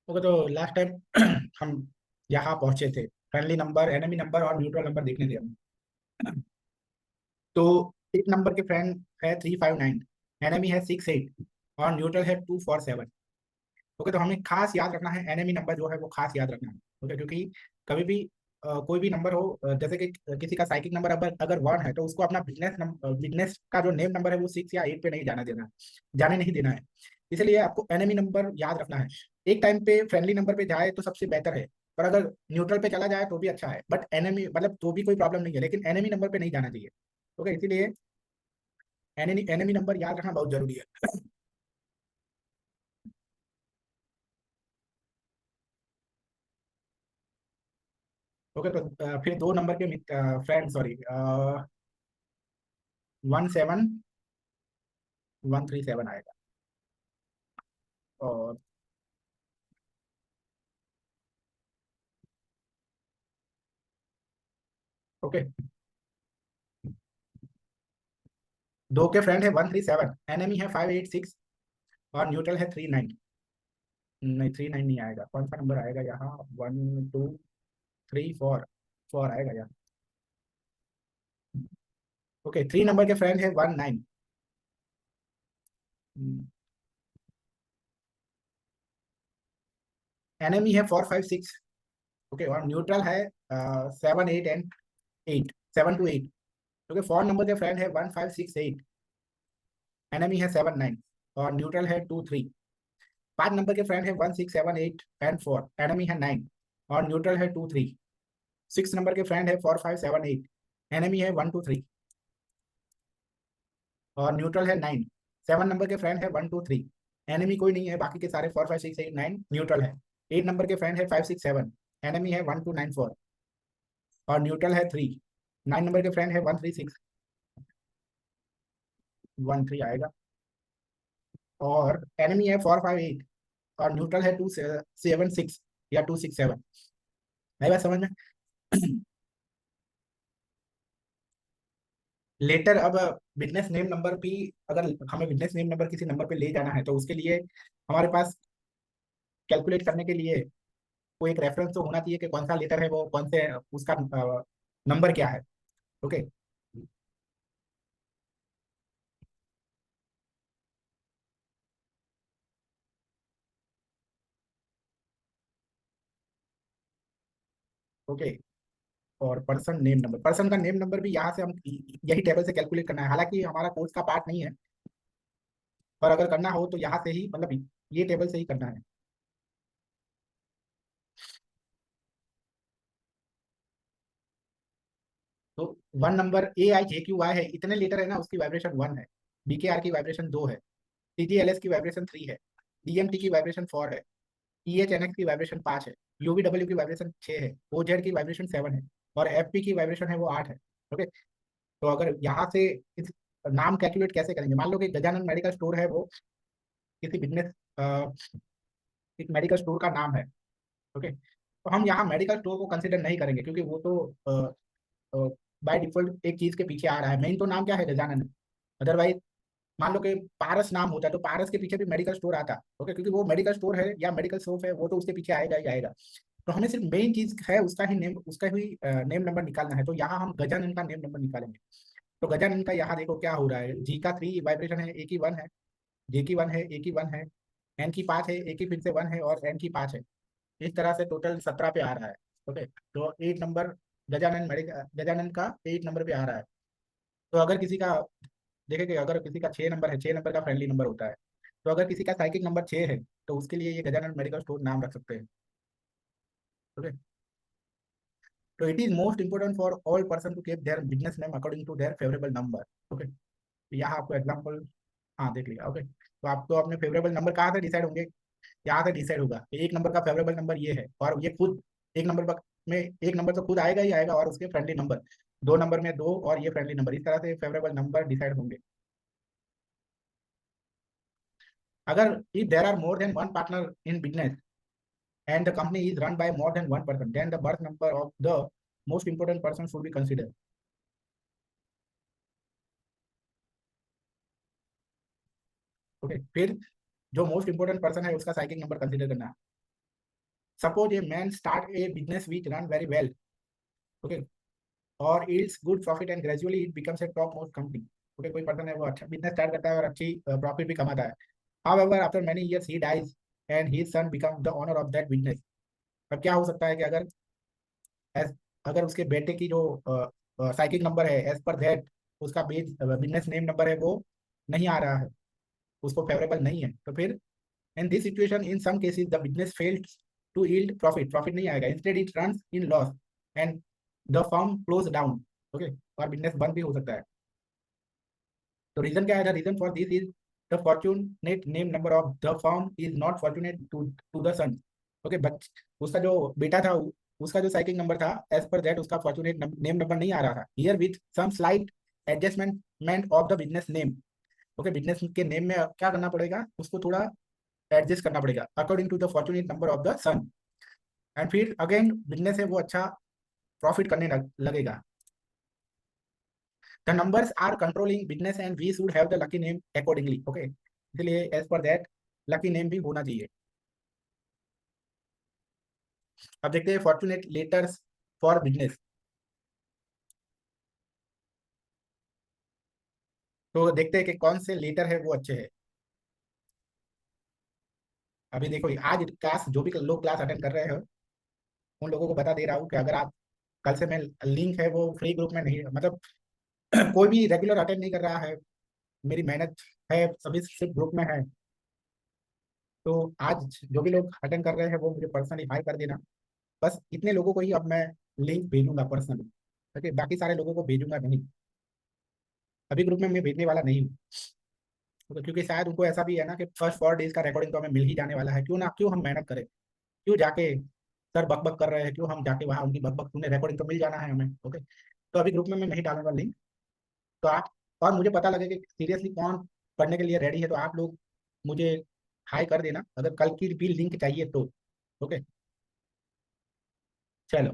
Okay, तो last time हम यहाँ पहुंचे थे। फ्रेंडली नंबर, एनिमी नंबर और न्यूट्रल नंबर देखने थे हम। तो एक नंबर के फ्रेंड है 359, एनिमी है 68 और न्यूट्रल है 247। ओके, तो हमें खास याद रखना है, एनिमी नंबर जो है वो खास याद रखना है। ओके, क्योंकि कभी भी कोई भी नंबर हो, जैसे कि किसी का साइकिक नंबर अगर 1 है तो उसको अपना बिजनेस का जो नेम नंबर है वो 6 या 8 पे नहीं जाना देना है, जाने नहीं देना है। इसलिए आपको एनिमी नंबर याद रखना है। एक टाइम पे फ्रेंडली नंबर पे जाए तो सबसे बेहतर है, पर अगर न्यूट्रल पे चला जाए तो भी अच्छा है, बट एनिमी मतलब तो भी कोई प्रॉब्लम नहीं है, लेकिन एनिमी नंबर पे नहीं जाना चाहिए। ओके, इसीलिए एनिमी एनिमी नंबर याद रखना बहुत जरूरी है। ओके, तो फिर दो नंबर के फ्रेंड, सॉरी, 17137 आएगा। और ओके, दो के फ्रेंड है 137, एनिमी है 586 और न्यूट्रल है 39। नहीं, 39 नहीं आएगा। कौन सा नंबर आएगा यहाँ? 1 2 3 4, 4 आएगा यहाँ। ओके, 3 नंबर के फ्रेंड है 19, एनिमी है 456। ओके, और न्यूट्रल है 7 8 एंड 8, 7 to 8। ओके, 4 नंबर के फ्रेंड है 1568, एनिमी है 79 और न्यूट्रल है 2 3। 5 नंबर के फ्रेंड है 1678 एंड 4, एनिमी है 9 और न्यूट्रल है 2 3। 6 नंबर के फ्रेंड है 4578, एनिमी है 1 2 3 और न्यूट्रल है 9। 7 नंबर के फ्रेंड है 1 2 3, एनिमी कोई नहीं है, बाकी के सारे 4 5 6 8 9 न्यूट्रल है। 8 नंबर के फ्रेंड है 567, एनिमी है 1294 और न्यूट्रल है 3। 9 नंबर के फ्रेंड है 136, 13 आएगा। और एनिमी है 458 और न्यूट्रल है 276 या 267। है बात समझ में? लेटर अब बिजनेस नेम नंबर भी, अगर हमें बिजनेस नेम नंबर किसी नंबर पे ले जाना है तो उसके लिए हमारे पास कैलकुलेट करने के लिए कोई एक रेफरेंस तो होना चाहिए कि कौन सा लेटर है, वो कौन से उसका नंबर क्या है। ओके। ओके, और पर्सन नेम नंबर, पर्सन का नेम नंबर भी यहाँ से हम यही टेबल से कैलकुलेट करना है, हालांकि हमारा कोर्स का पार्ट नहीं है, पर अगर करना हो तो यहाँ से ही, मतलब ये टेबल से ही करना है। तो 1 नंबर AIJQY है, इतने लेटर है ना, उसकी वाइब्रेशन 1 है। BKR की वाइब्रेशन 2 है। TGLS की वाइब्रेशन 3 है। DMT की वाइब्रेशन 4 है। EHNX की वाइब्रेशन 5 है। UVW की वाइब्रेशन 6 है। OZ की वाइब्रेशन 7 है। और FP की वाइब्रेशन है वो 8 है। ओके, तो अगर यहाँ से इस नाम कैलकुलेट कैसे करेंगे? मान लो कि गजानन मेडिकल स्टोर है, वो किसी बिजनेस, एक मेडिकल स्टोर का नाम है। ओके, तो हम यहाँ मेडिकल स्टोर को कंसिडर नहीं करेंगे, क्योंकि वो तो बाय डिफॉल्ट एक चीज के पीछे आ रहा है। मेन तो नाम क्या है? गजानन। अदरवाइज मान लो कि पारस नाम होता तो पारस के पीछे भी मेडिकल स्टोर आता। ओके, क्योंकि वो मेडिकल स्टोर है या मेडिकल शॉप है, वो तो उसके पीछे आएगा ही आएगा। तो हमें सिर्फ मेन चीज है उसका ही नेम, उसका ही नेम नंबर निकालना है। तो यहाँ हम गजानन का नेम नंबर निकालेंगे। तो गजानन का यहाँ देखो क्या हो रहा है। जी का 3 वाइब्रेशन है, ए की 1 है, जे की 1 है, ए की 1 है, एन की 5 है, ए की फिर से 1 है और एन की 5 है। इस तरह से टोटल 17 पे आ रहा है। ओके, तो 8 नंबर गजानन का 8 नंबर पे आ रहा है। तो अगर किसी का, देखें कि अगर किसी का 6 नंबर है, 6 नंबर का फ्रेंडली नंबर होता है, तो अगर किसी का साइकिक नंबर 6 है तो उसके लिए ये गजानन मेडिकल स्टोर नाम रख सकते हैं। ओके, तो it is most important for all person to keep their business name according to their favourable number. Okay, तो यहाँ आपको एग्जाम्पल, हाँ देख लिया। ओके, तो आपको अपने फेवरेबल नंबर कहाँ से डिसाइड होंगे? यहाँ से डिसाइड होगा कि एक नंबर का फेवरेबल नंबर ये है, और ये खुद एक नंबर में एक नंबर तो खुद आएगा ही आएगा, और उसके फ्रेंडली नंबर 2 नंबर में 2 और ये फ्रेंडली नंबर, इस तरह से फेवरेबल नंबर डिसाइड होंगे। अगर if there are more than one partner in business and the company is run by more than one person, then the birth number of the most important person should be considered. Okay, फिर जो most important person है उसका cycle number consider करना है। Suppose a man start a business which run very well, okay, और it's good profit and gradually it becomes a top most company. Okay, कोई person है वो अच्छा बिजनेस स्टार्ट करता है और अच्छी प्रॉफिट भी कमाता है। However after many years he dies and his son become the owner of that business. अब क्या हो सकता है कि अगर उसके बेटे की जो साइकिल नंबर है एज पर दैट उसका बिजनेस नेम नंबर है वो नहीं आ रहा है, उसको फेवरेबल नहीं है, तो फिर in this situation in some cases the business fails to yield profit, profit नहीं आएगा, instead it runs in loss and the firm close down. Okay, और बिजनेस बंद भी हो सकता है। तो रीजन क्या है? The reason for this is the fortunate name number of the firm is not fortunate to the son. Okay, but उसका जो बेटा था उसका जो साइकिल नंबर था एज पर दैट उसका फॉर्चूनेट नेम नंबर नहीं आ रहा था। Here with some slight adjustment of the business name. Okay, business के नेम में क्या करना पड़ेगा, उसको थोड़ा एडजस्ट करना पड़ेगा according to the fortunate number of the son, and फिर अगेन बिजनेस है वो अच्छा प्रॉफिट करने लगेगा। The numbers are controlling business and we should have the lucky name accordingly. Okay, इसलिए as per that lucky name भी होना चाहिए। अब देखते हैं फॉर्चूनेट लेटर्स फॉर बिजनेस। तो देखते हैं कि कौन से लेटर है वो अच्छे हैं। अभी देखो आज क्लास जो भी लोग क्लास अटेंड कर रहे हो उन लोगों को बता दे रहा हूँ कि अगर आप कल से मैं लिंक है वो फ्री ग्रुप में नहीं, मतलब कोई भी रेगुलर अटेंड नहीं कर रहा है, मेरी मेहनत है सभी सिर्फ ग्रुप में है, तो आज जो भी लोग अटेंड कर रहे हैं वो मुझे पर्सनली हाई कर देना। बस इतने लोगों को ही अब मैं लिंक भेजूंगा पर्सनली, ओके, बाकी सारे लोगों को भेजूंगा नहीं, अभी ग्रुप में मैं भेजने वाला नहीं हूँ। तो क्योंकि शायद उनको ऐसा भी है ना कि फर्स्ट 4 डेज का रिकॉर्डिंग तो हमें मिल ही जाने वाला है, क्यों ना, क्यों हम मेहनत करें, क्यों जाके सर बक बक कर रहे हैं, क्यों हम जाके वहाँ उनकी बक बक, उन्हें रिकॉर्डिंग तो मिल जाना है हमें। ओके, तो अभी ग्रुप में मैं नहीं डालूंगा लिंक। तो आप, और मुझे पता लगे कि सीरियसली कौन पढ़ने के लिए रेडी है, तो आप लोग मुझे हाई कर देना अगर कल की भी लिंक चाहिए तो। ओके, चलो।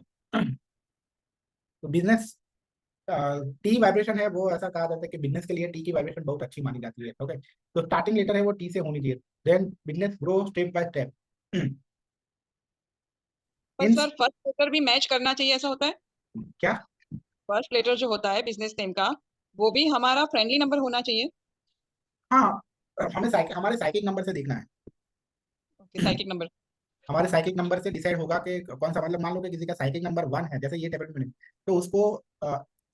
तो बिजनेस टी वाइब्रेशन है वो ऐसा कहा जाता है कि बिजनेस के लिए टी की वाइब्रेशन बहुत अच्छी मानी जाती है। ओके, तो स्टार्टिंग लेटर है वो टी से होनी चाहिए, then business grow step by step. पर इन सर फर्स्ट लेटर भी मैच करना चाहिए, ऐसा होता है? क्या? फर्स्ट लेटर जो होता है बिजनेस नेम का, वो भी हमारा फ्रेंडली नंबर होना चाहिए? हाँ, हमारे साइकिल नंबर से देखना है। Okay, psychic number. हमारे साइकिल नंबर से डिसाइड होगा कि कौन सा, मतलब मान लो कि किसी का साइकिल नंबर 1 है, जैसे ये टेबल में, तो उसको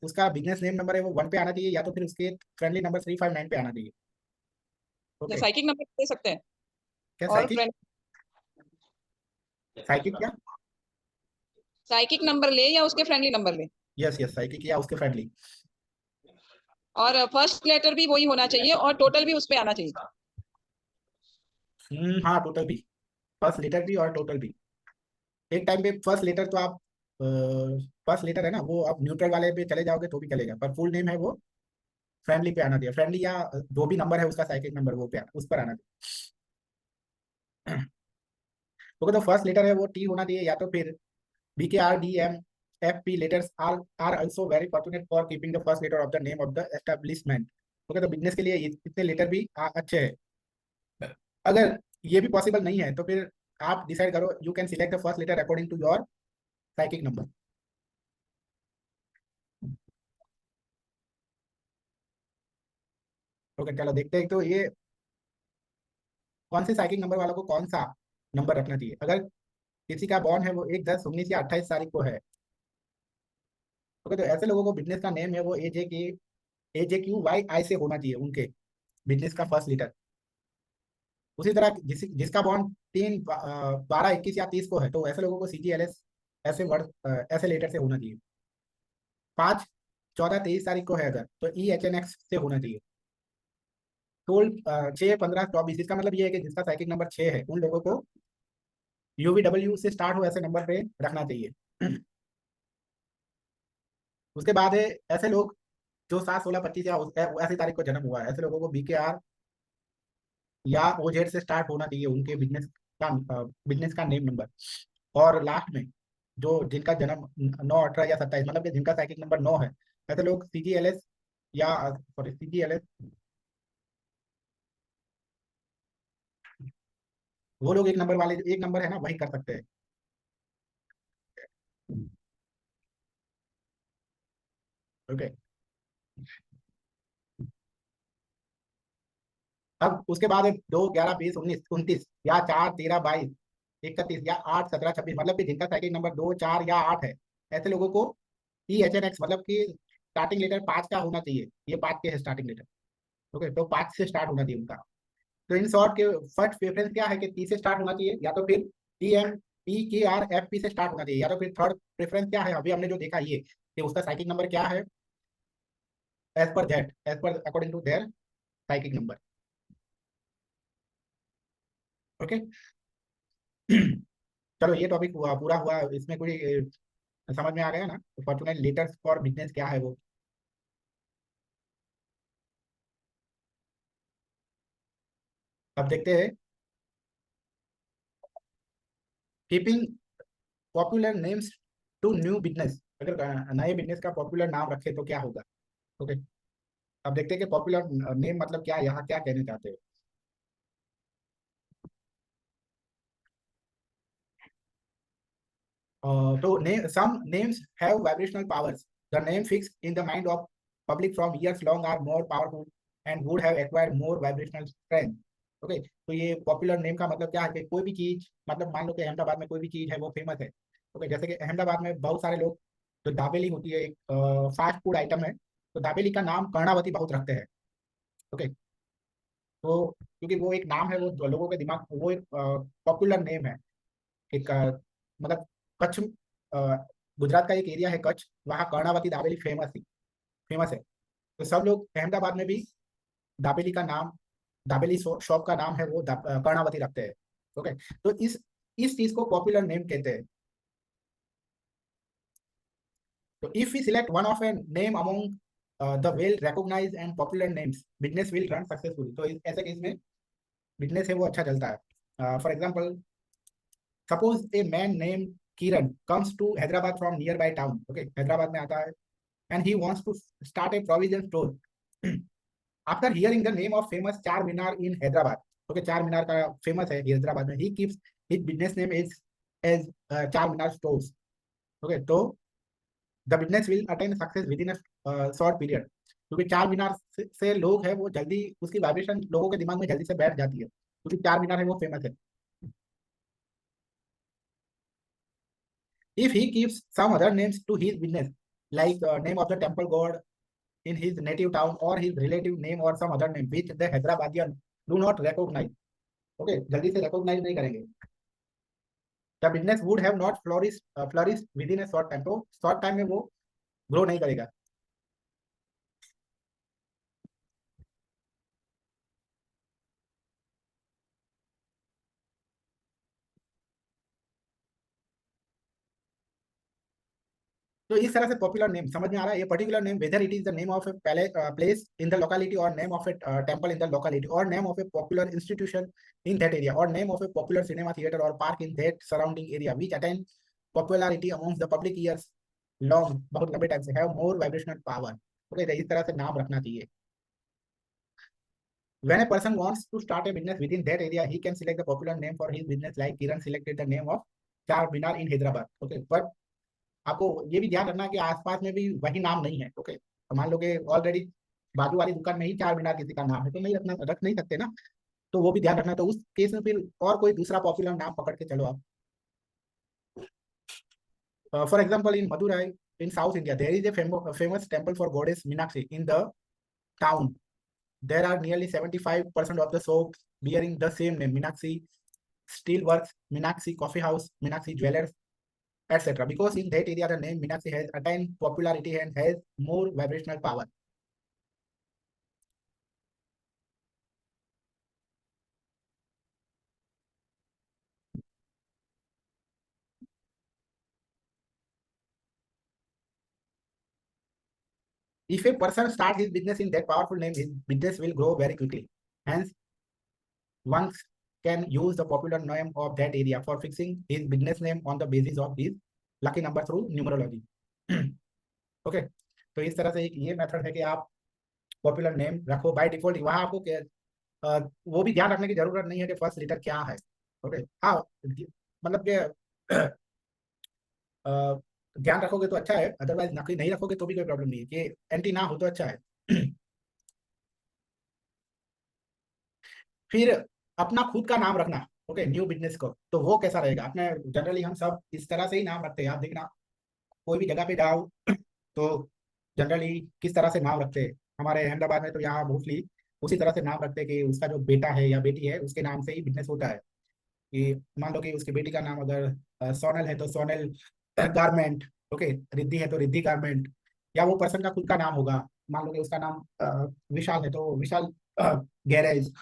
उसका बिजनेस नेम नंबर है वो 1 पे आना चाहिए, या तो फिर उसके फ्रेंडली नंबर 359 पे आना चाहिए। या ओके, साइकिक नंबर दे सकते हैं? क्या और साइकिल? फ्रेंड साइकिल क्या? साइकिक नंबर ले या उसके फ्रेंडली नंबर ले? यस यस, साइकिल या उसके फ्रेंडली। और फर्स्ट लेटर भी वही होना चाहिए और टोटल भी उस पे आना चाहिए? हाँ, टोटल भी, फर्स्ट लेटर भी और टोटल भी। एक टाइम पे फर्स्ट लेटर तो आप, फर्स्ट लेटर है ना वो आप न्यूट्रल वाले पे चले जाओगे तो भी चलेगा, पर फुल नेम है वो फ्रेंडली पे आना चाहिए, फ्रेंडली या जो भी नंबर है उसका साइकिल नंबर वो पे उस पर आना चाहिए। तो फर्स्ट लेटर है वो टी होना चाहिए, या तो फिर BKRDMFP letters are also very fortunate for keeping the first letter of the name of the establishment। Okay, तो बिजनेस के लिए इतने लेटर भी अच्छे हैं। अगर ये भी पॉसिबल नहीं है तो फिर आप डिसाइड करो, you can select the first letter according to your psychic number. Okay, चलो देखते हैं तो ये कौन से साइकिक नंबर वालों को कौन सा नंबर रखना चाहिए। अगर किसी का बॉर्न है वो 1, 10, 19 या 28 तारीख को है, ओके, तो ऐसे लोगों को बिजनेस का नेम है वो AJQYI से होना चाहिए, उनके बिजनेस का फर्स्ट लेटर। उसी तरह जिसका बॉन्ड 3, 12, 21 या 30 को है, तो ऐसे लोगों को CGLS ऐसे वर्ड ऐसे लेटर से होना चाहिए। 5, 14, 23 तारीख को है अगर, तो EHNX से होना चाहिए। 16, 6, 15, 24, इसका मतलब ये है कि जिसका साइकिल नंबर 6 है उन लोगों को UVW से स्टार्ट हो ऐसे नंबर पे रखना चाहिए। उसके बाद है ऐसे लोग जो 7, 16, 25 या ऐसी तारीख को जन्म हुआ है, ऐसे लोगों को BKR या OZ से स्टार्ट होना चाहिए उनके बिजनेस का नेम नंबर। और लास्ट में जो जिनका जन्म 9, 18 या 27, मतलब कि जिनका साइकिल नंबर 9 है, ऐसे लोग CGLS या सॉरी CGLS, वो लोग एक नंबर वाले, एक नंबर है ना वही कर सकते हैं। ओके। अब उसके बाद 2, 11, 20, 19, 29 या 4, 13, 22, 31 या 8, 17, 26, मतलब कि जिनका साइकिल नंबर 2, 4 या 8 है, ऐसे लोगों को EHNX मतलब कि स्टार्टिंग लेटर 5 का होना चाहिए। ये 5 के है स्टार्टिंग लेटर। ओके, तो 5 से स्टार्ट होना चाहिए उनका। तो इन शॉर्ट के फर्स्ट प्रेफरेंस क्या है कि P से स्टार्ट होना चाहिए, या तो फिर TMPKRFP से स्टार्ट होना चाहिए, या तो फिर थर्ड प्रेफरेंस क्या है अभी हमने जो देखा ये कि उसका साइकिल नंबर क्या है, as per according to their cycle number. Okay. चलो ये टॉपिक पूरा हुआ, इसमें कोई समझ में आ गया ना? फॉर्चूनेट लेटर्स फॉर बिजनेस क्या है वो। अब देखते हैं keeping popular names to new business. अगर नए बिजनेस का पॉपुलर नाम रखे तो क्या होगा। ओके। अब देखते हैं कि पॉपुलर नेम मतलब क्या, यहाँ क्या कहना चाहते हैं। तो some names have vibrational powers. The name fixed in the mind of public from years long are more powerful and would have acquired more vibrational strength. Okay, तो ये पॉपुलर नेम का मतलब क्या है कि कोई भी चीज, मतलब मान लो कि अहमदाबाद में कोई भी चीज है वो फेमस है। ओके, जैसे कि अहमदाबाद में बहुत सारे लोग, जो दाबेली होती है एक फास्ट फूड आइटम है, तो दाबेली का नाम कर्णावती बहुत रखते हैं। ओके, तो क्योंकि वो एक नाम है, वो लोगों के दिमाग, वो एक पॉपुलर नेम है। एक मतलब कच्छ, गुजरात का एक एरिया है कच्छ, वहाँ कर्णावती दाबेली फेमस है। तो सब लोग अहमदाबाद में भी दाबेली का नाम, दाबेली शॉप का नाम है वो कर्णावती रखते हैं। ओके, तो इस चीज को पॉपुलर नेम कहते हैं। तो if we select one of a name among the well recognized and popular names, business will run successfully. तो ऐसे केस में बिजनेस है वो अच्छा चलता है। For example, suppose a man name Kiran comes to Hyderabad from near by town. Okay, Hyderabad में आता है, and he wants to start a provision store. After hearing the name of famous Charminar in Hyderabad, okay, Charminar का famous है हैदराबाद में, he keeps his business name is as Charminar stores. Okay, तो the business will attain success within a short period, क्योंकि चार मीनार से लोग है वो जल्दी, उसकी वाइब्रेशन लोगों के दिमाग में जल्दी से बैठ जाती है, क्योंकि चार मीनार है वो फेमस है। If he keeps some other names to his business, like name of the temple god in his native town or his relative name or some other name which the Hyderabadian do not recognize. Okay, जल्दी से recognize नहीं करेंगे, the business would have not flourished within a short time. तो short time में वो grow नहीं करेगा। तो इस तरह से पॉपुलर नेम समझ में आ रहा है। ये particular name, whether it is the name of a place in the locality और name of a temple in the locality और name of a popular institution in that area और name of a popular cinema theatre और park in that surrounding area which attain popularity amongst the public years long, बहुत लंबे time से, have more vibrational power. Okay, इस तरह से नाम रखना चाहिए। When a person wants to start a business within that area, he can select the popular name for his business, like Kiran selected the name of Charminar in Hyderabad. Okay, but आपको ये भी ध्यान रखना है कि आसपास में भी वही नाम नहीं है। ओके, तो मान लो कि ऑलरेडी बाजू वाली दुकान में ही चार मीनार किसी का नाम है, तो नहीं रख नहीं सकते ना, तो वो भी ध्यान रखना। तो उस केस में फिर और कोई दूसरा पॉपुलर नाम पकड़ के चलो आप। For example, in Madurai in South India there is a famous temple for goddess Meenakshi in the town. There are nearly 75% of the shops bearing the same name: Meenakshi Steelworks, Meenakshi Coffee House, Meenakshi Jewelers, etc. Because in that area the name Meenakshi has attained popularity and has more vibrational power. If a person starts his business in that powerful name, his business will grow very quickly. Hence, one can use the popular name of that area for fixing his business name on the basis of his lucky number through numerology. Okay, तो इस तरह से एक ये method है कि आप popular name रखो बाय डिफॉल्ट। वहां आपको वो भी ध्यान रखने की जरूरत नहीं है कि फर्स्ट लेटर क्या है। ओके, हाँ, मतलब कि ध्यान रखोगे तो अच्छा है, अदरवाइज नौकरी नहीं रखोगे तो भी कोई प्रॉब्लम नहीं है, कि एंटी ना हो तो अच्छा है। फिर अपना खुद का नाम रखना, ओके, न्यू बिजनेस को, तो वो कैसा रहेगा? अपने जनरली हम सब इस तरह से ही नाम रखते हैं, आप देखना कोई भी जगह पे जाओ तो जनरली किस तरह से नाम रखते हैं। हमारे अहमदाबाद में तो यहाँ मोस्टली उसी तरह से नाम रखते हैं कि उसका जो बेटा है या बेटी है उसके नाम से ही बिजनेस होता है। कि मान लो कि उसकी बेटी का नाम अगर सोनल है तो सोनल गारमेंट, ओके, रिद्धि है तो रिद्धि गारमेंट, या वो पर्सन का खुद का नाम होगा। मान लो कि उसका नाम विशाल है तो विशाल गैरेज,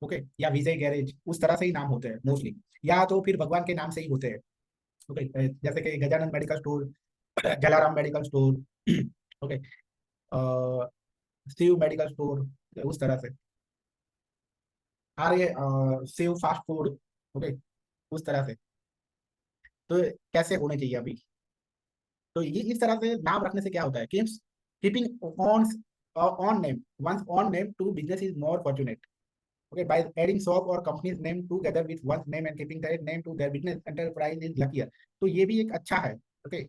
ओके, या विजय गैरेज, उस तरह से ही नाम होते हैं मोस्टली। या तो फिर भगवान के नाम से ही होते हैं, ओके, जैसे कि Gajanan medical store, Jalaram medical store, okay, Shiv medical store, उस तरह से। Arya Shiv fast food, okay, उस तरह से। तो कैसे होने चाहिए अभी? तो ये इस तरह से नाम रखने से क्या होता है कि keeping on on name, once on name to business is more fortunate, okay, by adding shop or company's name together with one's name and keeping that name to their business enterprise is luckier। तो ये भी एक अच्छा है, okay.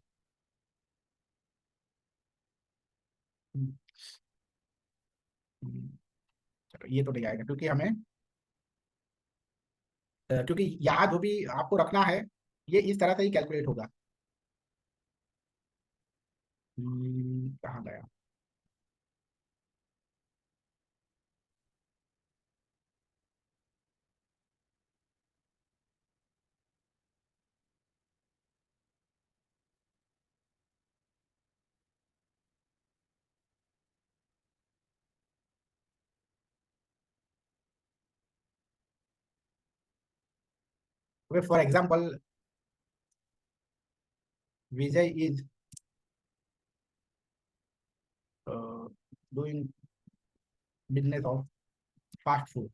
चलो ये तो नहीं आएगा क्योंकि हमें क्योंकि यहाँ जो भी आपको रखना है ये इस तरह से ही कैलकुलेट होगा। कहाँ गया? Okay, for example Vijay is doing business of fast food,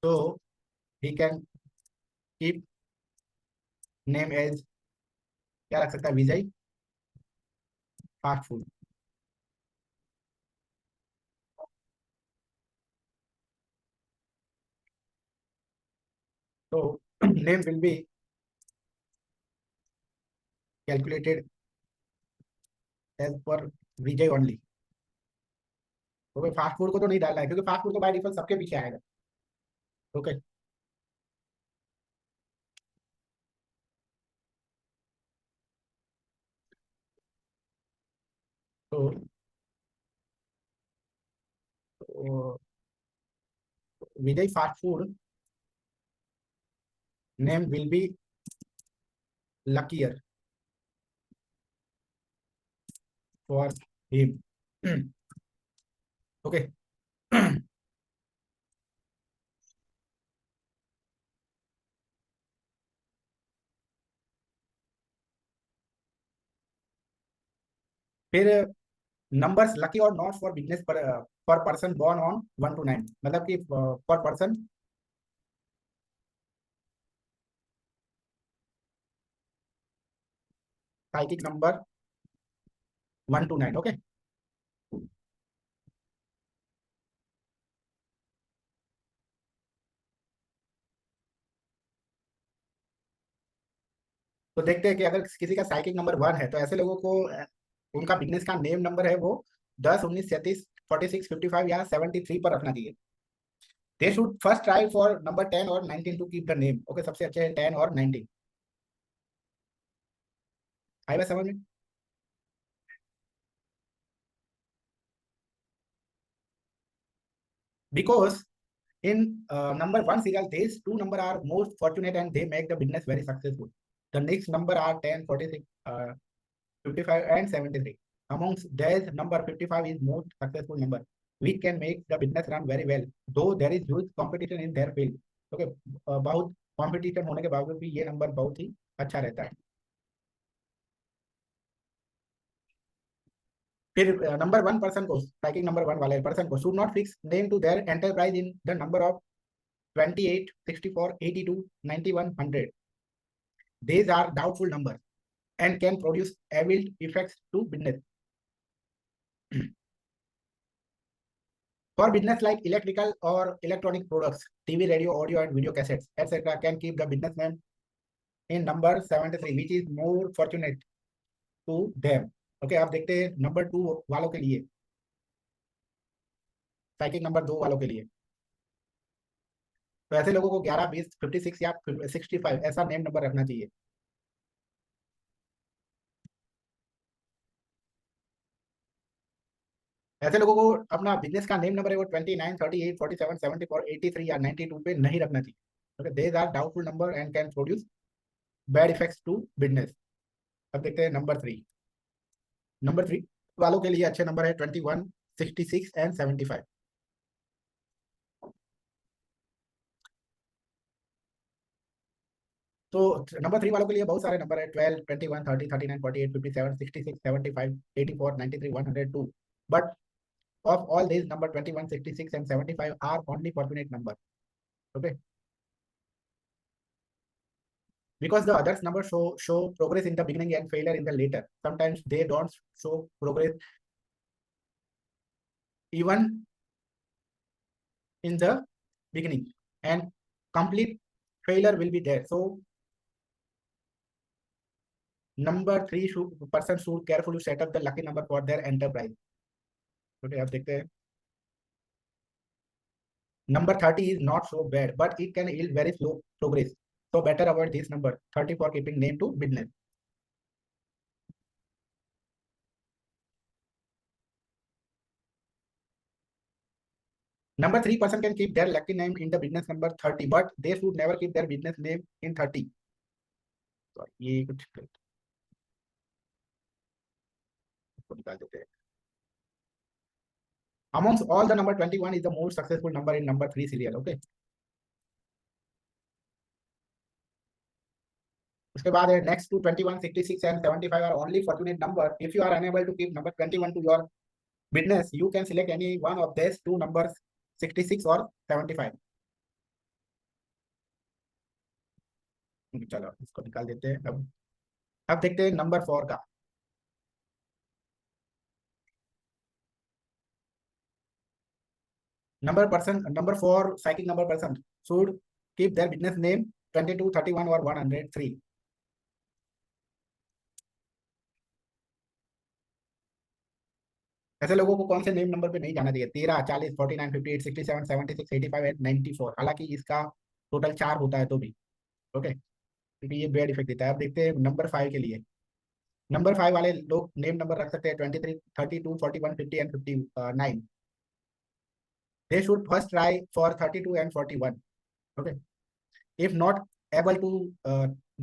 तो he can keep name as, क्या रख सकता है, विजय फास्ट फूड। तो name will be calculated as per Vijay only. तो भाई फास्ट फूड को तो नहीं डालना है क्योंकि फास्ट फूड तो बाय डिफॉल्ट सबके पीछे आएगा, ओके। तो Vijay fast food name will be luckier for him, okay. फिर नंबर्स लकी और not for business per person born on 1 to 9, मतलब कि per person psychic number 1 to 9, okay. तो देखते हैं कि अगर किसी का साइकिक नंबर 1 है तो ऐसे लोगों को उनका बिजनेस का नेम नंबर है वो 10, 19, 37, 46, 55 या 73 पर रखना चाहिए। They should first try for number 10 और 19 to keep the name, okay, सबसे अच्छे है 10 और 19। आई बात समझ में? Because in number one serial, these two number are most fortunate and they make the business very successful. The next number are 10, 46, 55 and 73. Amongst these, number 55 is most successful number, which can make the business run very well, though there is huge competition in their field. Okay, बहुत competition होने के बावजूद भी ये number बहुत ही अच्छा रहता है। फिर नंबर 1 पर्सन को, ट्रैकिंग नंबर 1 वाले पर्सन को, should not fix name to their enterprise in the number of 28, 64, 82, 91, 100. These are doubtful numbers and can produce evil effects to business. For business like electrical or electronic products, TV, radio, audio, and video cassettes, etc., can keep the business name in number 73, which is more fortunate to them. Okay, आप देखते हैं number 2 वालों के लिए, cycle number 2 वालों के लिए। तो ऐसे लोगों को 11, 20, 56 या 65 ऐसा नेम नंबर रखना चाहिए। ऐसे लोगों को अपना बिजनेस का नेम नंबर है वो 29, 38, 47, 74, 83 या 92 पे नहीं रखना चाहिए। Okay, these are doubtful number and can produce bad effects to business. अब देखते हैं नंबर 3 वालों के लिए अच्छे नंबर है 21, 66 एंड 75। तो नंबर 3 वालों के लिए बहुत सारे नंबर है 12, 21, 30, 39, 48, 57, 66, 75, 84, 93, 102। But of all these, number 21, 66 and 75 are only fortunate number. Okay, because the others number show progress in the beginning and failure in the later. Sometimes they don't show progress even in the beginning, and complete failure will be there. So number 3 person should carefully set up the lucky number for their enterprise. Okay, आप देखते हैं number 30 is not so bad, but it can yield very slow progress. So better avoid this number 30 for keeping name to business. Number 3 person can keep their lucky name in the business number 30, but they should never keep their business name in 30. So ये कुछ इसको निकाल देते हैं। Amongst all the number 21 is the most successful number in number 3 serial. Okay. उसके बाद है next to 21, 66 and 75 are only fortunate number. If you are unable to keep number 21 to your business, you can select any one of these two numbers, 66 or 75. चलो इसको निकाल देते हैं। अब देखते हैं नंबर 4 का। Number 4 psychic number person should keep their business name 22, 31 or 103. ऐसे लोगों को कौन से नेम नंबर पे नहीं जाना चाहिए? 13, 40, 49, 58, 67, 76, 85 एंड 94। हालांकि इसका टोटल 4 होता है तो भी ओके, क्योंकि ये बैड इफेक्ट देता है। अब देखते हैं नंबर 5 के लिए। नंबर 5 वाले लोग नेम नंबर रख सकते हैं 23, 32, 41, 50 and 59। They should first try for 32 and 41। Okay, if not able to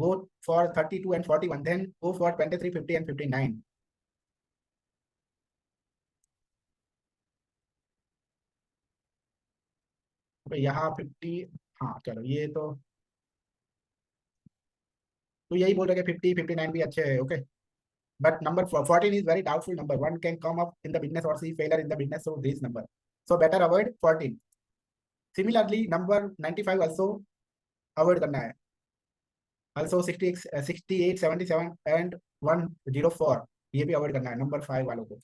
go for 32 and 41, then go for 23, 50 and 59. तो यहाँ 50, हाँ चलो ये तो यही बोल रहे 50, 59 भी अच्छे है। Okay, but number 14 is very doubtful number. One can come up in the business or see failure in the business, so this number, so better avoid 14. Similarly number 95 also avoid करना है। Also 68, 77 and 104 ये भी avoid करना है number 5 वालों को।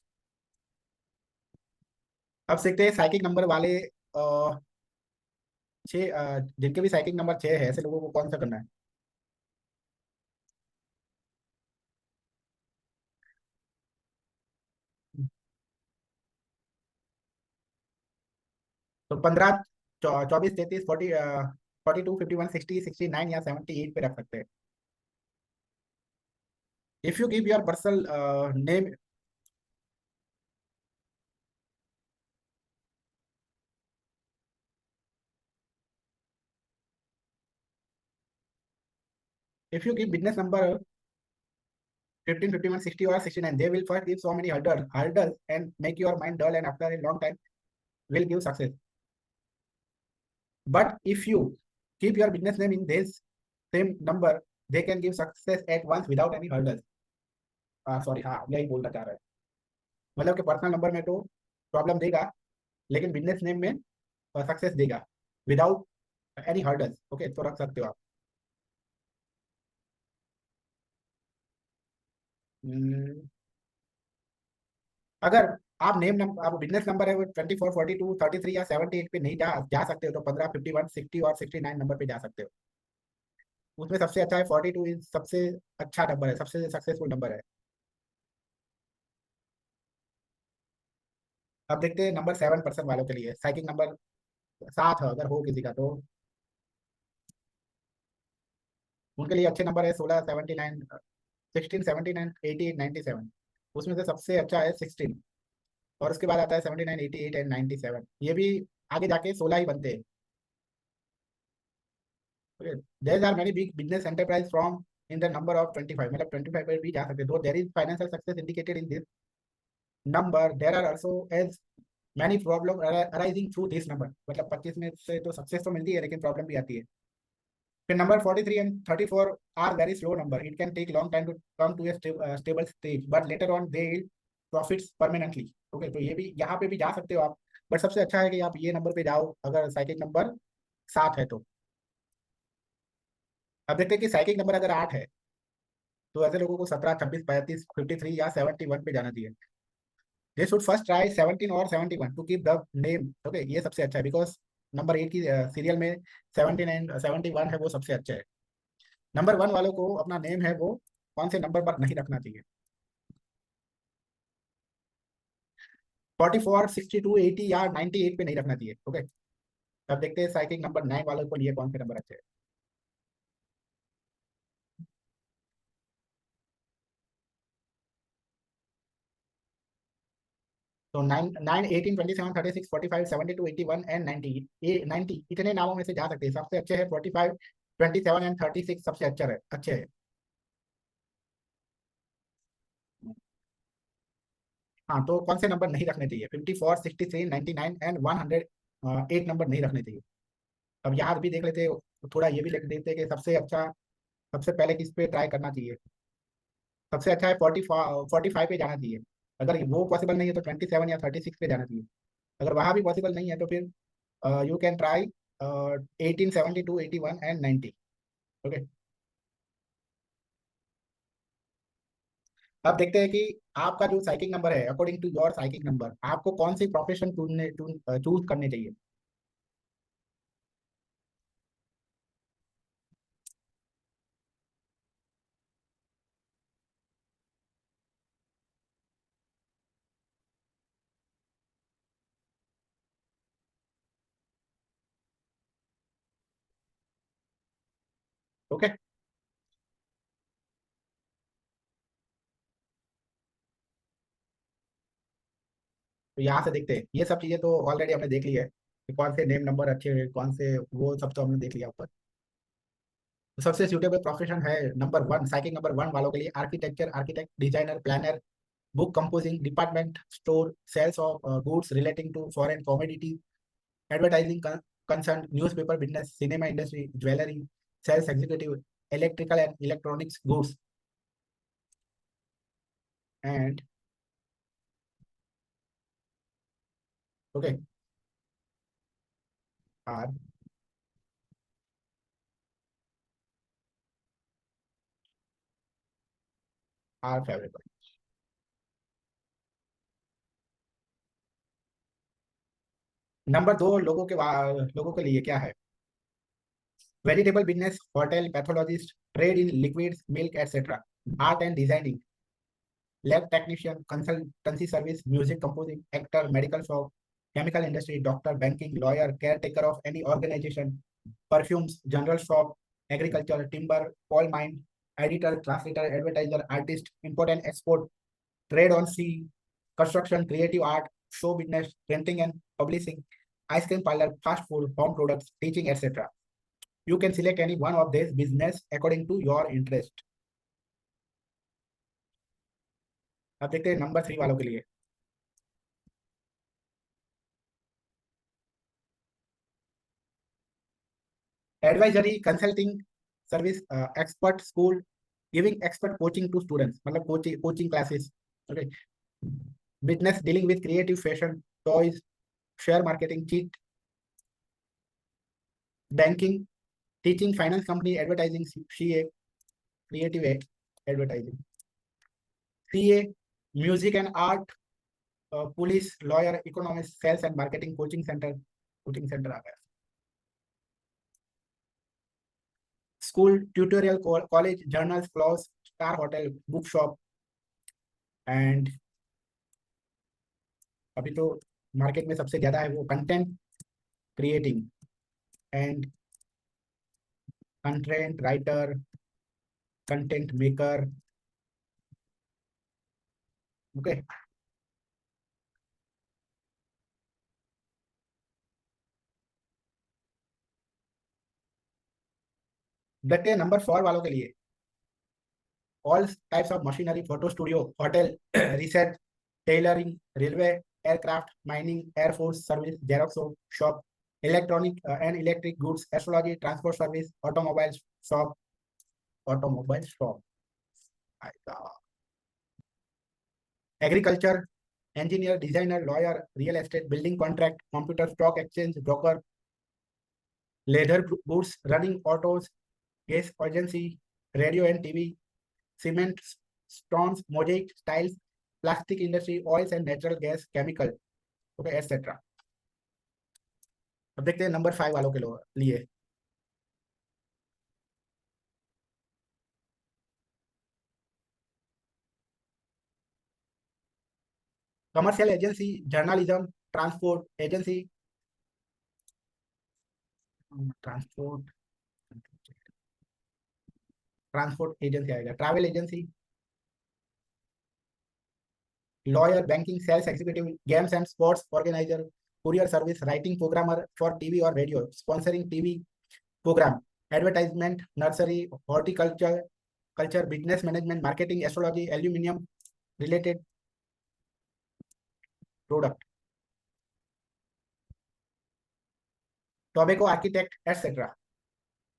अब सीखते हैं साइकिक नंबर वाले 6, जिनके भी साइकिक नंबर 6 है, ऐसे लोगों को कौन सा करना है? तो 15, 24, 33, 40, 42, 51, 60, 69 या 78 पे रख सकते हैं। If you give your personal name, if you give business number 15, 51, 60 or 69, they will first give so many hurdles and make your mind dull, and after a long time will give success. But if you keep your business name in this same number, they can give success at once without any hurdles. Sorry, हाँ यही बोलना चाह रहा है, मतलब कि personal number में तो प्रॉब्लम देगा, लेकिन बिजनेस नेम में सक्सेस देगा विदाउट एनी हर्डल्स। ओके, तो रख सकते हो आप। अगर आप नेम नंबर, आप बिजनेस नंबर है वो 24, 42, 33 या 78 पे नहीं जा सकते हो, तो 15, 51, 60 और 69 नंबर पे जा सकते हो। उसमें सबसे अच्छा है 42, इज सबसे अच्छा नंबर है, सबसे सक्सेसफुल नंबर है। अब देखते हैं नंबर 7% वालों के लिए, साइकिल नंबर 7 है अगर हो किसी का तो उनके लिए अच्छे नंबर है 16, 79, 16, 79, 88, 97। उसमें से सबसे अच्छा है 16, और उसके बाद आता है 79, 88 एंड 97। ये भी आगे जाके 16 ही बनते हैं। There are many big business enterprise from in the number of 25, मतलब 25 पर भी जा सकते हैं। Though there is financial success indicated in this number, there are also as many problem arising through this number, मतलब 25 में से तो सक्सेस तो मिलती है लेकिन प्रॉब्लम भी आती है। फिर number 43 and 34 are very slow number, it can take long time to come to a stable stage but later on they profits permanently. Okay, तो ये भी यहाँ पे भी जा सकते हो आप, बट सबसे अच्छा है कि आप ये नंबर पे जाओ अगर साइकिल नंबर 7 है तो। अब देखते हैं कि साइकिल नंबर अगर 8 है तो ऐसे लोगों को 17, 26, 35, 53 या 71 पे जाना चाहिए। दे शुड फर्स्ट ट्राई 17 और 71 to keep the name. Okay, ये सबसे अच्छा है बिकॉज नंबर 8 की सीरियल में 17 एंड 71 है, वो सबसे अच्छा है। नंबर 1 वालों को अपना नेम है वो कौन से नंबर पर नहीं रखना चाहिए? 44, 62, 80 या 98 पे नहीं रखना चाहिए। ओके, अब देखते हैं साइकिल नंबर 9 वालों को लिए कौन से नंबर अच्छे हैं। तो 9, 9, 18, 27, 36, 45, 72, 81 एंड 90, ये 90 इतने नामों में से जा सकते हैं। सबसे अच्छे है 45, 27 एंड 36, सबसे अच्छा है, अच्छे है। हाँ, तो कौन से नंबर नहीं रखने चाहिए? 54, 63, 99 एंड 100, 8 नंबर नहीं रखने चाहिए। अब याद भी देख लेते हैं, थोड़ा ये भी लिख देते हैं कि सबसे अच्छा, सबसे पहले किस पे ट्राई करना चाहिए। सबसे अच्छा है 45 पे जाना चाहिए। अगर वो पॉसिबल नहीं है तो 27 या 36 पे जाना चाहिए। अगर वहां भी पॉसिबल नहीं है तो फिर you can try 18, 72, 81 and 90। Okay, अब देखते हैं कि आपका जो साइकिल नंबर है, according to your cycle number, आपको कौन सी प्रोफेशन चूज करने चाहिए। ओके, तो यहाँ से देखते हैं, ये सब चीजें तो ऑलरेडी हमने देख ली है कि कौन से नेम नंबर अच्छे हैं, कौन से, वो सब तो हमने देख लिया ऊपर। तो सबसे सूटेबल प्रोफेशन है नंबर 1, साइकिल नंबर 1 वालों के लिए architecture, architect, designer, planner, book composing, department store, sales of goods relating to foreign commodity, advertising concern, newspaper business, cinema industry, jewelry, sales executive, electrical and electronics goods, and okay, are are favorable. Number 2 लोगों के लिए क्या है? Vegetable business, hotel, pathologist, trade in liquids, milk etcetera, art and designing, lab technician, consultancy service, music composing, actor, medical shop, chemical industry, doctor, banking, lawyer, caretaker of any organization, perfumes, general shop, agriculture, timber, coal mine, editor, translator, advertiser, artist, import and export, trade on sea, construction, creative art, show business, printing and publishing, ice cream parlor, fast food, home products, teaching, etc. You can select any one of these business according to your interest. अब देखते हैं number 3 वालों के लिए। Advisory, consulting service, expert school, giving expert coaching to students, मतलब coaching classes. Okay, business dealing with creative fashion, toys, share marketing, chit, banking, teaching, finance company, advertising, CA, creative advertising, CA, music and art, police, lawyer, economist, sales and marketing, coaching centre आ गया। School, tutorial, college, journals, clause, star hotel, book shop and अभी तो market में सबसे ज्यादा है वो content creating and content writer, content maker. Okay, देखते हैं नंबर 4 वालों के लिए। All types of machinery, photo studio, hotel, research, tailoring, railway, aircraft, mining, air force service, xerox shop, electronic and electric goods, astrology, transport service, automobile shop, agriculture, engineer, designer, lawyer, real estate, building contract, computer, stock exchange, broker, leather goods, running autos, gas agency, radio and TV, cement, stones, mosaic, tiles, plastic industry, oils and natural gas, chemical, okay, etc. अब देखते हैं number 5 वालों के लिए। Commercial agency, journalism, transport agency, transport transport agency आएगा, travel agency, lawyer, banking, sales executive, games and sports organizer, courier service, writing programmer for TV or radio, sponsoring TV program, advertisement, nursery, horticulture, business management, marketing, astrology, aluminium related product, tobacco, architect, etc.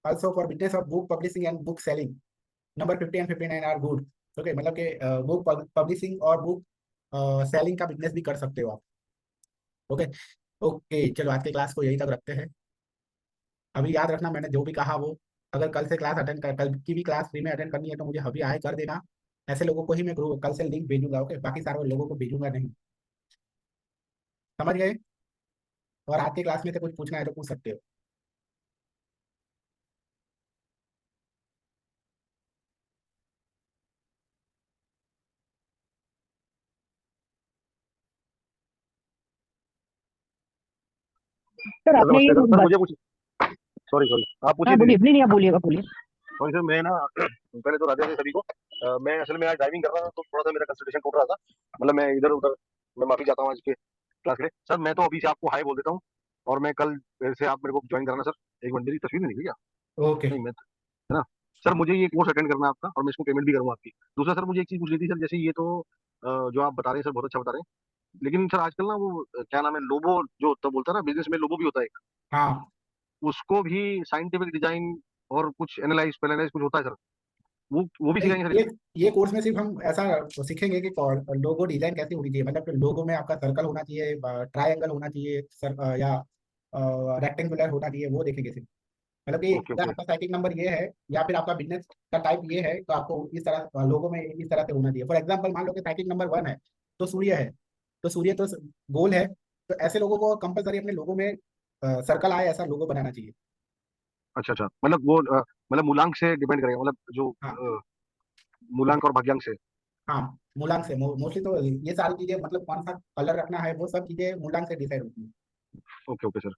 Also for business of book publishing and book selling. Number 50 and 59 are good. Okay, मतलब कि book publishing और book selling का business भी कर सकते हो आप। Okay okay, चलो आज के क्लास को यही तक रखते हैं। अभी याद रखना मैंने जो भी कहा वो, अगर कल से क्लास अटेंड कर, कल की भी क्लास फ्री में अटेंड करनी है तो मुझे अभी आए कर देना। ऐसे लोगों को ही मैं ग्रुप कल से लिंक भेजूंगा। ओके, बाकी सारे लोगों को भेजूंगा नहीं। समझ गए? और आज के क्लास में से कुछ पूछना है तो पूछ सकते हो। सर आपने ये नमस्ते सर। बात मुझे कुछ सॉरी सॉरी आप पूछिए हाँ दीदी। बोलिए, नहीं नहीं आप बोलिएगा बोलिए। सॉरी सर, मैं ना पहले तो राधे राधे सभी को। मैं असल में आज ड्राइविंग कर रहा था तो थोड़ा सा मेरा कंसंट्रेशन टूट रहा था। मतलब मैं इधर उधर, मैं माफी चाहता हूँ आज के क्लास के लिए। सर मैं तो अभी से आपको हाय बोल देता हूँ और मैं कल से आप मेरे को ज्वाइन कराना सर। एक मिनट, मेरी तस्वीर नहीं क्या? ओके, नहीं मैं, है ना सर, मुझे ये कोर्स अटेंड करना है आपका और मैं इसको पेमेंट भी करूँगा आपकी। दूसरा सर मुझे एक चीज पूछ रही थी सर, जैसे ये तो जो आप बता रहे हैं सर बहुत अच्छा बता रहे हैं, लेकिन सर आजकल ना वो क्या नाम है, लोबो जो तो बोलता है ना, बिजनेस में लोबो भी होता है एक, हाँ उसको भी साइंटिफिक डिजाइन और कुछ एनालाइज पैरालाइज कुछ होता है सर, वो भी नहीं, सिखाएंगे सर ये इसमें? ये कोर्स में सिर्फ हम ऐसा सीखेंगे कि लोगो डिजाइन कैसी होनी चाहिए। मतलब कि लोगो में आपका सर्कल होना चाहिए, ट्रायंगल होना चाहिए, या रेक्टेंगुलर होना चाहिए, वो देखेंगे सिर्फ। मतलब कि ओके अगर ओके। आपका साइकिल नंबर ये है या फिर आपका बिजनेस का टाइप ये है तो आपको इस तरह लोगों में इस तरह से होना चाहिए। फॉर एग्जांपल मान लो कि साइकिल नंबर 1 है तो सूर्य है, तो सूर्य तो गोल है, तो ऐसे लोगों को कंपलसरी अपने लोगों में सर्कल आए ऐसा लोगो बनाना चाहिए। अच्छा अच्छा, मतलब वो मतलब मूलांक से डिपेंड करेगा, मतलब जो हाँ मूलांक और भाग्यांक से। हाँ, मूलांक से मोस्टली तो ये सारी चीजें, मतलब कौन सा कलर रखना है वो सब चीजें मूलांक से डिसाइड होती है। ओके ओके सर,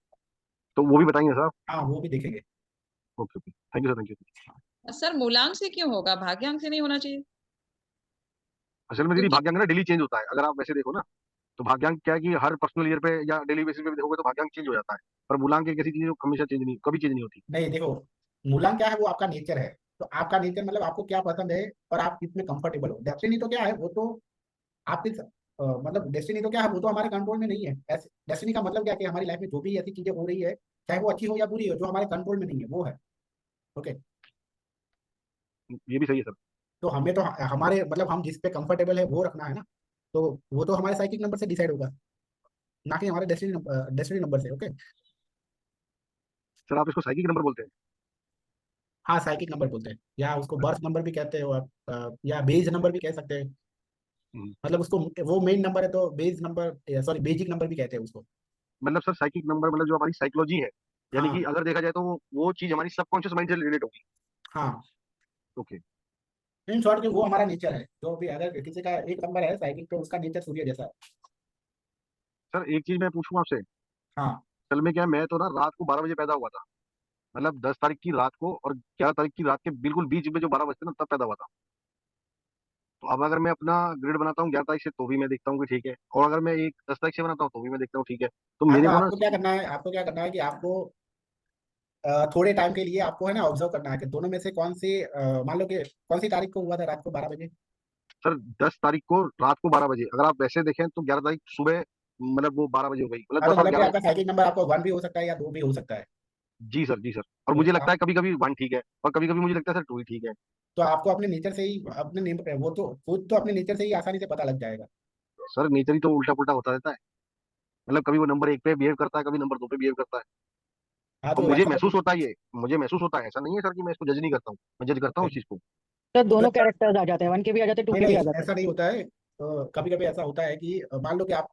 तो वो भी बताएंगे सर आप? हाँ, वो भी देखेंगे। Okay okay, thank you sir, thank you. Sir मूलांक से क्यों होगा, भाग्यांक से नहीं होना चाहिए? असल में दीदी क्योंकि भाग्यांक ना डेली चेंज होता है, अगर आप वैसे देखो ना, तो भाग्यांक क्या है कि हर पर्सनल ईयर पे या डेली बेसिस पे भी देखोगे तो भाग्यांक चेंज हो जाता है। पर मूलांक एक ऐसी चीज है जो हमेशा चेंज नहीं, कभी चेंज नहीं होती। नहीं देखो, मूलांक क्या है, वो आपका नेचर है। तो आपका नेचर मतलब आपको क्या पसंद है और आप किसमें कंफर्टेबल हो। डेस्टिनी तो क्या है, वो तो आपकी मतलब डेस्टिनी तो क्या है, वो तो हमारे कंट्रोल में नहीं है। डेस्टिनी का मतलब क्या है कि हमारी लाइफ में जो भी ऐसी चीजें हो रही है, चाहे वो अच्छी हो या बुरी हो, जो हमारे कंट्रोल में नहीं है वो है। ओके, ये भी सही है सर। तो हमें तो हमारे मतलब हम जिस पे कंफर्टेबल है वो रखना है ना। तो वो तो हमारे साइकिल नंबर से डिसाइड होगा, ना कि हमारे डेस्टिनी नंबर से। ओके, सर आप इसको साइकिक नंबर बोलते हैं? हाँ साइकिल नंबर बोलते हैं, या उसको बर्थ नंबर भी कहते हो आप, या बेज नंबर भी कह सकते हैं। मतलब उसको वो मेन नंबर है तो base number, sorry basic number भी कहते हैं उसको। मतलब सर साइकिक नंबर मतलब जो हमारी साइकोलॉजी है, यानी कि हाँ अगर देखा जाए तो वो चीज हमारी सबकॉन्शियस माइंड से रिलेट होगी। हाँ, ओके। इन शॉर्ट कि वो हमारा नेचर है, जो भी अगर किसी का एक नंबर है साइकिल तो उसका नेचर सूर्य जैसा है। सर एक चीज मैं पूछूं आपसे, हाँ असल में क्या है, मैं तो ना रात को 12 बजे पैदा हुआ था। मतलब 10 तारीख की रात को और 11 तारीख की रात के बिल्कुल बीच में जो 12 बजते ना तब पैदा हुआ था। तो अब अगर मैं अपना ग्रेड बनाता हूँ 11 तारीख से तो भी मैं देखता हूँ कि ठीक है, और अगर मैं एक 10 तारीख से बनाता हूँ तो भी मैं देखता हूँ ठीक है। तो हाँ, तो मेरे को ना, आपको क्या करना है, आपको क्या करना है कि आपको थोड़े टाइम के लिए आपको है ना ऑब्जर्व करना है कि दोनों में से कौन सी मान लो कि कौन सी तारीख को हुआ था रात को 12 बजे। सर 10 तारीख को रात को 12 बजे, अगर आप वैसे देखें तो 11 तारीख सुबह मतलब वो 12 बजे हो गई, मतलब हाँ, तो 10 और मतलब कि 11। आपका साइकिल नंबर आपको 1 भी हो सकता है या 2 भी हो सकता है। जी सर, जी सर। और तो मुझे लगता आप है कभी कभी 1 ठीक है और कभी कभी मुझे लगता है सर 2 ही ठीक है। तो आपको अपने नेचर से ही वो तो खुद तो अपने नेचर से ही आसानी से पता लग जाएगा। सर नेचर ही तो उल्टा पुल्टा होता रहता है। मतलब कभी वो नंबर 1 पे बिहेव करता है, कभी नंबर 2 पे बिहेव करता है। हाँ, और तो मुझे ऐसा महसूस होता है, ये मुझे महसूस होता है, ऐसा नहीं है सर कि मैं इसको जज नहीं करता हूँ, मैं जज करता हूँ इस चीज को। तो तो दोनों कैरेक्टर्स आ जाते हैं, 1 के भी आ जाते हैं, 2 नहीं के भी नहीं, आ जाते हैं। ऐसा नहीं होता है। तो कभी कभी ऐसा होता है कि मान लो कि आप,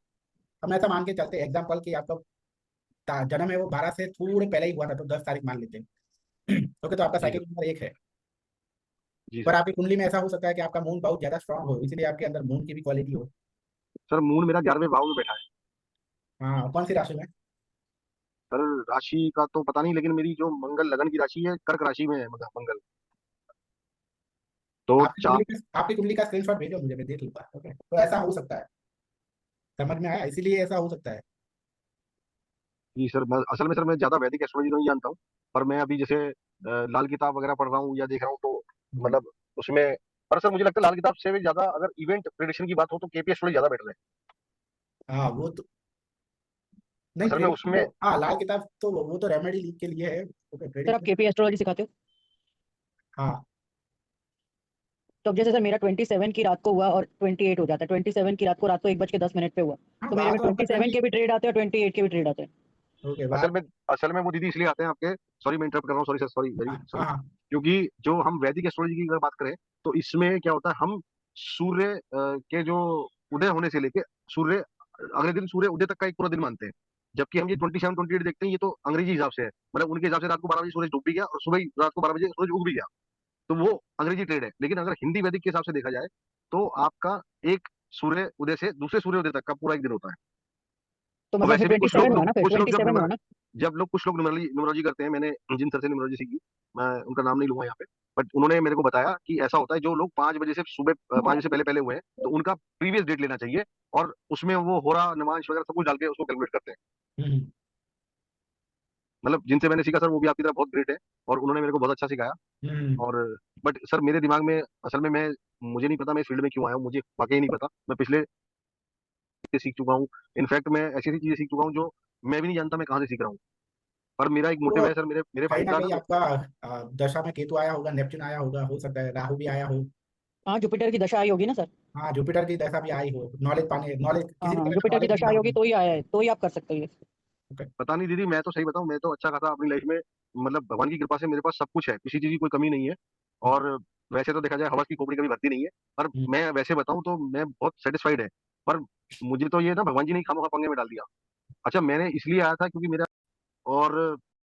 हम ऐसा मान के चलते हैं एग्जाम्पल कि आपका जन्म है वो 12 से थोड़े पहले ही हुआ था तो 10 तारीख मान लेते हैं। ओके, तो आपका जी साइकिल सर। नंबर 1 है। जी पर सर। आपकी कुंडली में ऐसा हो सकता है कि आपका मून बहुत ज्यादा स्ट्रांग हो, इसलिए आपके अंदर मून की भी क्वालिटी हो। सर मून मेरा 11वें भाव में बैठा है। हाँ, कौन सी राशि में? सर राशि का तो पता नहीं, लेकिन मेरी जो मंगल लगन की राशि है कर्क राशि में है मंगल। तो चार। आपकी कुंडली का स्क्रीनशॉट भेजो मुझे, मैं देख लूंगा। ओके, तो ऐसा हो सकता है, समझ में आया, इसीलिए ऐसा हो सकता है। जी सर, मैं असल में सर मैं ज्यादा वैदिक एस्ट्रोलॉजी नहीं जानता हूँ। पर मैं अभी जैसे लाल किताब वगैरह पढ़ रहा हूँ या देख रहा हूँ तो हम्म। मतलब उसमें, पर सर मुझे लगता है लाल किताब से भी ज्यादा अगर इवेंट प्रेडिक्शन की बात हो तो केपी एस्ट्रोलॉजी ज्यादा बेटर है। हाँ, वो तो नहीं, असल में प्रेडिक्शन उसमें, तो हाँ, लाल किताब तो वो तो रेमेडी लीग के लिए है। ओके, सर आप प्रेडिक्शन। केपी एस्ट्रोलॉजी सिखाते हो? हाँ तो अब जैसे सर मेरा 27 की रात को हुआ और 28 हो जाता है, 27 की रात को 1:10 पे हुआ, हाँ, तो मेरे बात में तो आपका 27 के भी ट्रेड आते हैं और 28 के भी ट्रेड आते हैं। ओके, असल बात। में असल में वो दीदी इसलिए आते हैं आपके, सॉरी मैं इंटरप्ट कर रहा हूँ, सॉरी सर, सॉरी वेरी हाँ सॉरी। हाँ हाँ। क्योंकि जो हम वैदिक एस्ट्रोलॉजी की अगर बात करें तो इसमें क्या होता है, हम सूर्य के जो उदय होने से लेके सूर्य अगले दिन सूर्य उदय तक का एक पूरा दिन मानते हैं। जबकि हम ये 27 28 देखते हैं, ये तो अंग्रेजी हिसाब से है। मतलब उनके हिसाब से रात को 12 बजे सूरज डूब भी गया और सुबह रात को 12 बजे सूरज उग भी गया। तो वो अंग्रेजी ट्रेड है। लेकिन अगर हिंदी वैदिक के हिसाब से देखा जाए तो आपका एक सूर्य उदय से दूसरे सूर्य उदय तक का पूरा एक दिन होता है। तो और मतलब फिर वैसे भी 27 हुआ ना, फिर कुछ लोग 27 हुआ ना। जब लोग कुछ लोग न्यूमरोलॉजी करते हैं, मैंने जिन सर से न्यूमरोलॉजी सीखी, मैं उनका नाम नहीं लूंगा यहाँ पे, बट उन्होंने मेरे को बताया कि ऐसा होता है जो लोग 5 बजे से सुबह 5 बजे से पहले पहले हुए हैं तो उनका प्रीवियस डेट लेना चाहिए। और उसमें वो होरा नमांश वगैरह सब कुछ डाल के उसको कैलकुलेट करते हैं। हम्म। मतलब जिनसे मैंने सीखा सर वो भी आपकी तरह बहुत ग्रेट है और उन्होंने मेरे को बहुत अच्छा सिखाया। हम्म। और बट सर मेरे दिमाग में असल में मैं, मुझे नहीं पता मैं इस फील्ड में क्यों आया हूँ, मुझे वाकई नहीं पता। मैं पिछले से सीख चुका हूँ। इनफैक्ट मैं ऐसी ऐसी चीजें सीख चुका हूँ जो मैं भी नहीं जानता मैं कहाँ से सीख रहा हूँ। पर मेरा एक मोटिव तो है सर, मेरे मेरे कहीं भाई ना का कहीं ना। आपका दशा में केतु आया होगा, नेपच्यून आया होगा, हो सकता है राहु भी आया हो। हाँ, जुपिटर की दशा आई होगी ना सर। हाँ, जुपिटर की दशा भी आई हो, नॉलेज पाने, नॉलेज हाँ किसी भी हाँ, तरह का जुपिटर की नॉलेज दशा लेना आई हो। होगी तो ही आया है, तो ही आप कर सकते हो ये। ओके। पता नहीं दीदी, मैं तो सही बताऊं, मैं तो अच्छा खासा अपनी लाइफ में, मतलब भगवान की कृपा से मेरे पास सब कुछ है, किसी चीज की कोई कमी नहीं है। और वैसे तो देखा जाए हवस की खोपड़ी कभी भरती नहीं है। पर हम्म। मैं वैसे बताऊं तो मैं बहुत सेटिस्फाइड है। पर मुझे तो ये ना भगवान जी ने खामोखा पंगे में डाल दिया। अच्छा मैंने इसलिए आया था क्योंकि मेरा, और